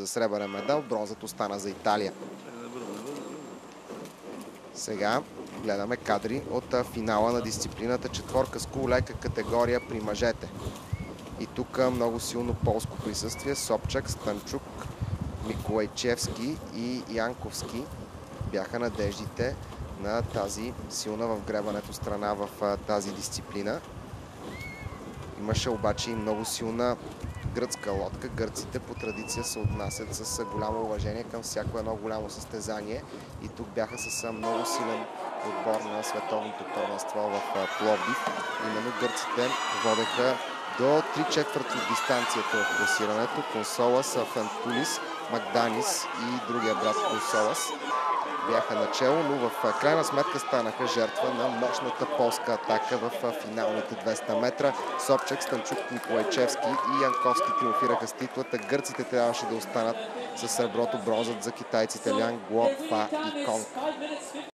за сребърен медал, бронзата остана за Италия. Сега гледаме кадри от финала на дисциплината четворка с леката категория при мъжете. И тук много силно полско присъствие. Собчак, Станчук, Миколайчевски и Янковски бяха надеждите на тази силна в гребането страна в тази дисциплина. Имаше обаче и много силна гръцка лодка. Гърците по традиция се отнасят с голямо уважение към всяко едно голямо състезание. И тук бяха с много силен отбор на световното първенство в Пловдив. Именно гърците водеха до 3/4 от дистанцията в класирането. Консолас, Фентулис, Макданис и другия брат Консолас бяха начело, но в крайна сметка станаха жертва на мощната полска атака в финалните 200 метра. Собчак, Станчук, Миколайчевски и Янковски триумфираха с титлата. Гърците трябваше да останат с среброто, бронзът за китайците Лян, Гло, Фа и Конг.